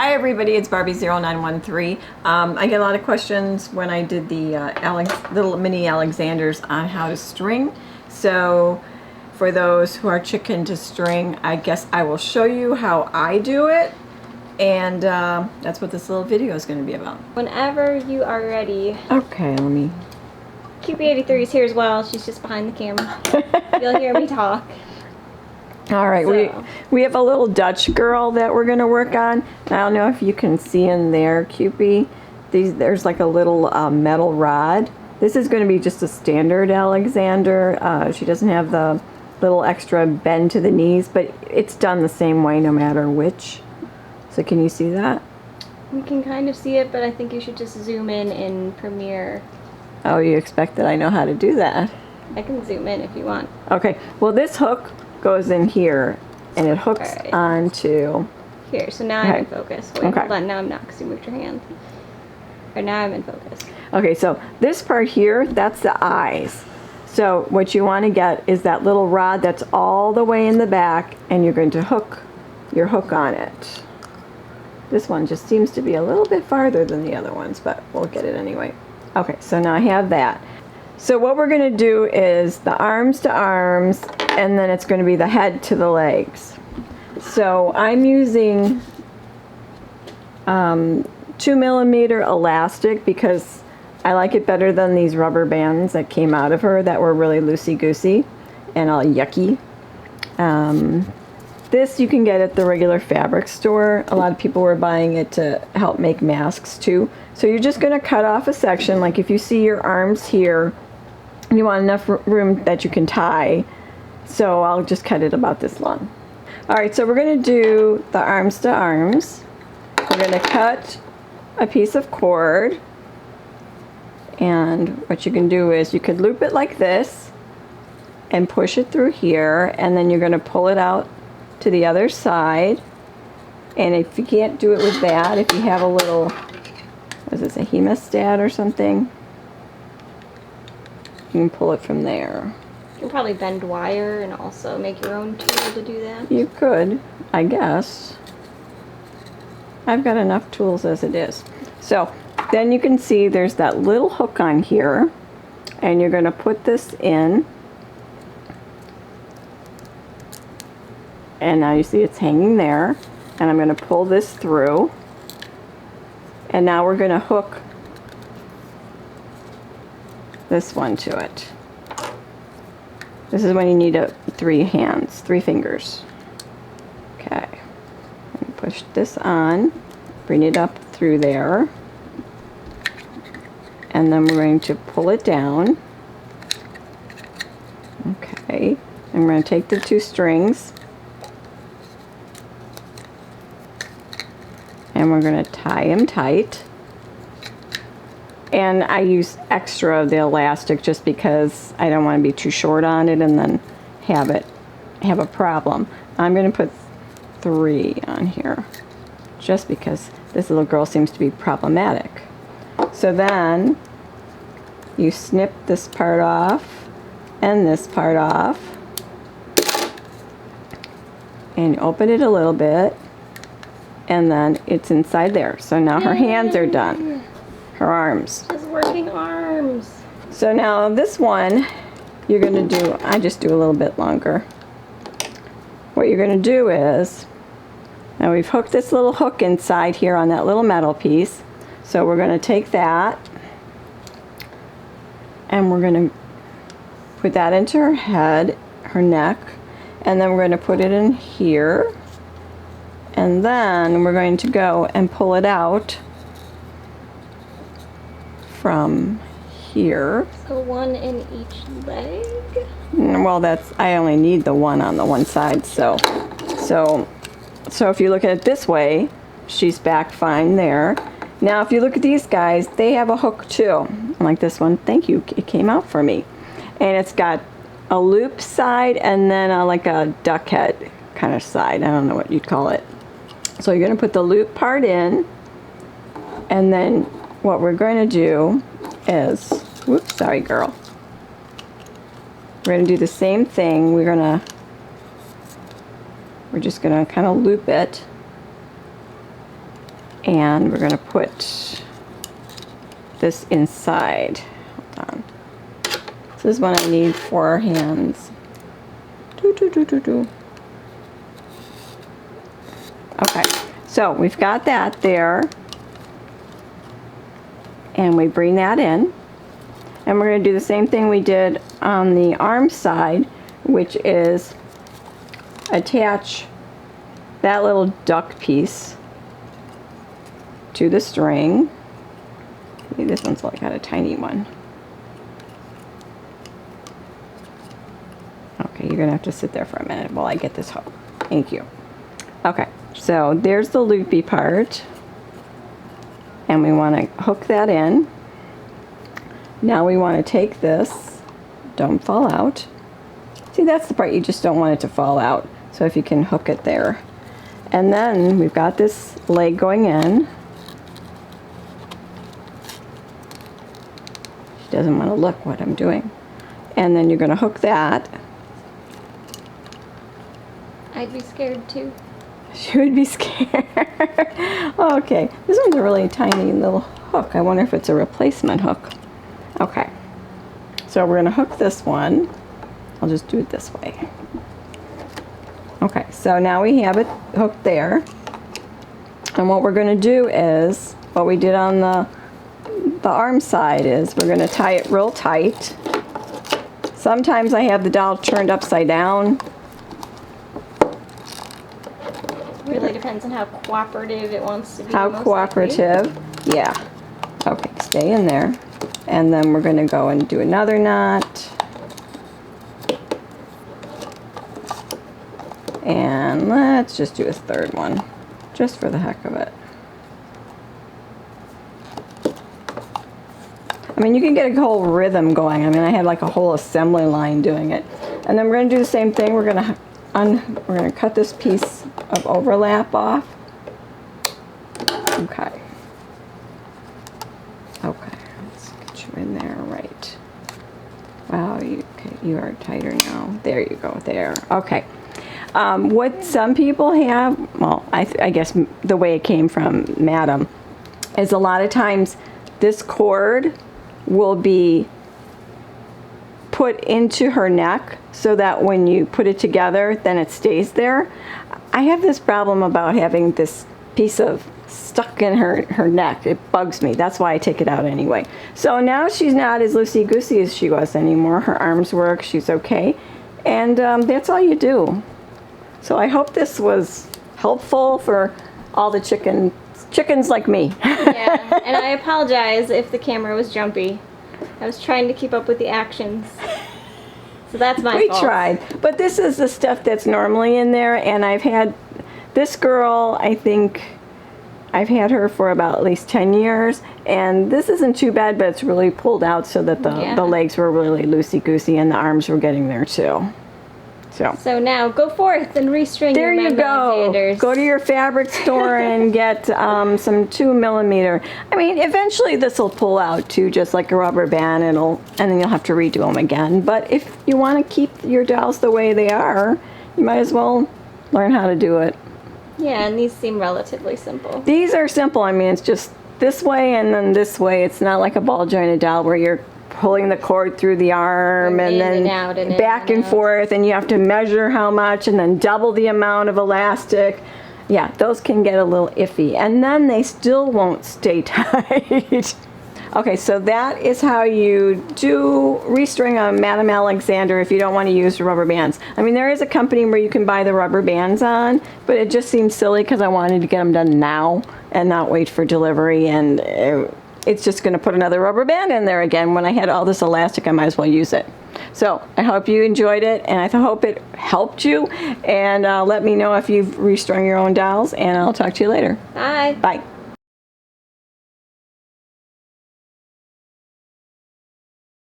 Hi everybody, it's Barbee0913. I get a lot of questions when I did the little mini Alexanders on how to string. So for those who are chicken to string, I guess I will show you how I do it. And that's what this little video is going to be about. Whenever you are ready. Okay, let me... Cupie83 is here as well. She's just behind the camera. You'll hear me talk. All right, so we have a little Dutch girl that we're going to work on. I don't know if you can see in there, Cupie. There's like a little metal rod. This is going to be just a standard Alexander. She doesn't have the little extra bend to the knees, but it's done the same way no matter which. So can you see that? We can kind of see it, but I think you should just zoom in Premiere. Oh, you expect that I know how to do that? I can zoom in if you want. Okay, well this hook goes in here and it hooks onto here. So now I'm in focus. Wait, hold on, now I'm not because you moved your hand. Or now I'm in focus. Okay, so this part here, that's the eyes. So what you want to get is that little rod that's all the way in the back, and you're going to hook your hook on it. This one just seems to be a little bit farther than the other ones, but we'll get it anyway. Okay, so now I have that. So what we're going to do is the arms to arms, and then it's going to be the head to the legs. So I'm using 2mm elastic because I like it better than these rubber bands that came out of her that were really loosey-goosey and all yucky. This you can get at the regular fabric store. A lot of people were buying it to help make masks too. So you're just going to cut off a section, like if you see your arms here, you want enough room that you can tie. So I'll just cut it about this long. Alright, so we're going to do the arms to arms. We're going to cut a piece of cord. And what you can do is you could loop it like this and push it through here, and then you're going to pull it out to the other side. And if you can't do it with that, if you have a little, what is this, a hemostat or something, you can pull it from there. You can probably bend wire and also make your own tool to do that. You could, I guess. I've got enough tools as it is. So then you can see there's that little hook on here, and you're going to put this in. And now you see it's hanging there, and I'm going to pull this through, and now we're going to hook this one to it. This is when you need 3 fingers. Okay, push this on, bring it up through there, and then we're going to pull it down. Okay, I'm going to take the 2 strings, and we're going to tie them tight. And I use extra of the elastic just because I don't want to be too short on it and then have a problem. I'm going to put 3 on here just because this little girl seems to be problematic. So then you snip this part off and this part off, and you open it a little bit, and then it's inside there. So now her hands are done. Her arms. Just working arms. So now this one, you're going to do, I just do a little bit longer. What you're going to do is, now we've hooked this little hook inside here on that little metal piece. So we're going to take that, and we're going to put that into her head, her neck, and then we're going to put it in here. And then we're going to go and pull it out from here. So 1 in each leg? Well, I only need the 1 on the one side, so if you look at it this way, she's back fine there. Now if you look at these guys, they have a hook too. Like this one, thank you, it came out for me. And it's got a loop side and then like a duck head kind of side. I don't know what you'd call it. So you're going to put the loop part in, and then what we're going to do is, whoops, sorry girl. We're going to do the same thing. We're just going to kind of loop it And we're going to put this inside. Hold on. This is what I need for our hands. Okay, so we've got that there. And we bring that in. And we're going to do the same thing we did on the arm side, which is attach that little duck piece to the string. Maybe this one's like got a tiny one. Okay, you're gonna have to sit there for a minute while I get this hook. Thank you. Okay, so there's the loopy part. And we want to hook that in. Now we want to take this, don't fall out. See, that's the part you just don't want it to fall out. So if you can hook it there. And then we've got this leg going in. She doesn't want to look what I'm doing. And then you're going to hook that. I'd be scared too. She would be scared. Okay, this one's a really tiny little hook. I wonder if it's a replacement hook. Okay, so we're going to hook this one. I'll just do it this way. Okay, so now we have it hooked there. And what we're going to do is, what we did on the arm side is, we're going to tie it real tight. Sometimes I have the doll turned upside down. Really depends on how cooperative it wants to be. How cooperative, yeah. Okay, stay in there. And then we're going to go and do another knot. And let's just do a third one, just for the heck of it. I mean, you can get a whole rhythm going. I mean, I had like a whole assembly line doing it. And then we're going to do the same thing. We're going to cut this piece of overlap off. Okay. Okay, let's get you in there, right. Wow, you are tighter now. There you go, there. Okay. What some people have, well, I guess the way it came from Madam, is a lot of times this cord will be put into her neck so that when you put it together, then it stays there. I have this problem about having this piece of stuck in her neck. It bugs me. That's why I take it out anyway. So now she's not as loosey-goosey as she was anymore. Her arms work. She's okay. And that's all you do. So I hope this was helpful for all the chickens like me. Yeah, and I apologize if the camera was jumpy. I was trying to keep up with the actions. So that's my fault. We tried. But this is the stuff that's normally in there, and I've had this girl, I think I've had her for about at least 10 years, and this isn't too bad, but it's really pulled out so that the legs were really loosey-goosey and the arms were getting there too. So now go forth and restring there your you go. Alexanders. Go to your fabric store and get some 2mm. I mean, eventually this will pull out too, just like a rubber band. And then you'll have to redo them again. But if you want to keep your dolls the way they are, you might as well learn how to do it. Yeah, and these seem relatively simple. These are simple. I mean, it's just this way and then this way. It's not like a ball jointed doll where you're pulling the cord through the arm and then back and forth, and you have to measure how much and then double the amount of elastic. Yeah, those can get a little iffy, and then they still won't stay tight. Okay, so that is how you do restring a Madame Alexander if you don't want to use rubber bands. I mean, there is a company where you can buy the rubber bands on, but it just seems silly because I wanted to get them done now and not wait for delivery, and it's just going to put another rubber band in there again. When I had all this elastic, I might as well use it. So I hope you enjoyed it, and I hope it helped you. And let me know if you've restrung your own dolls, and I'll talk to you later. Bye. Bye.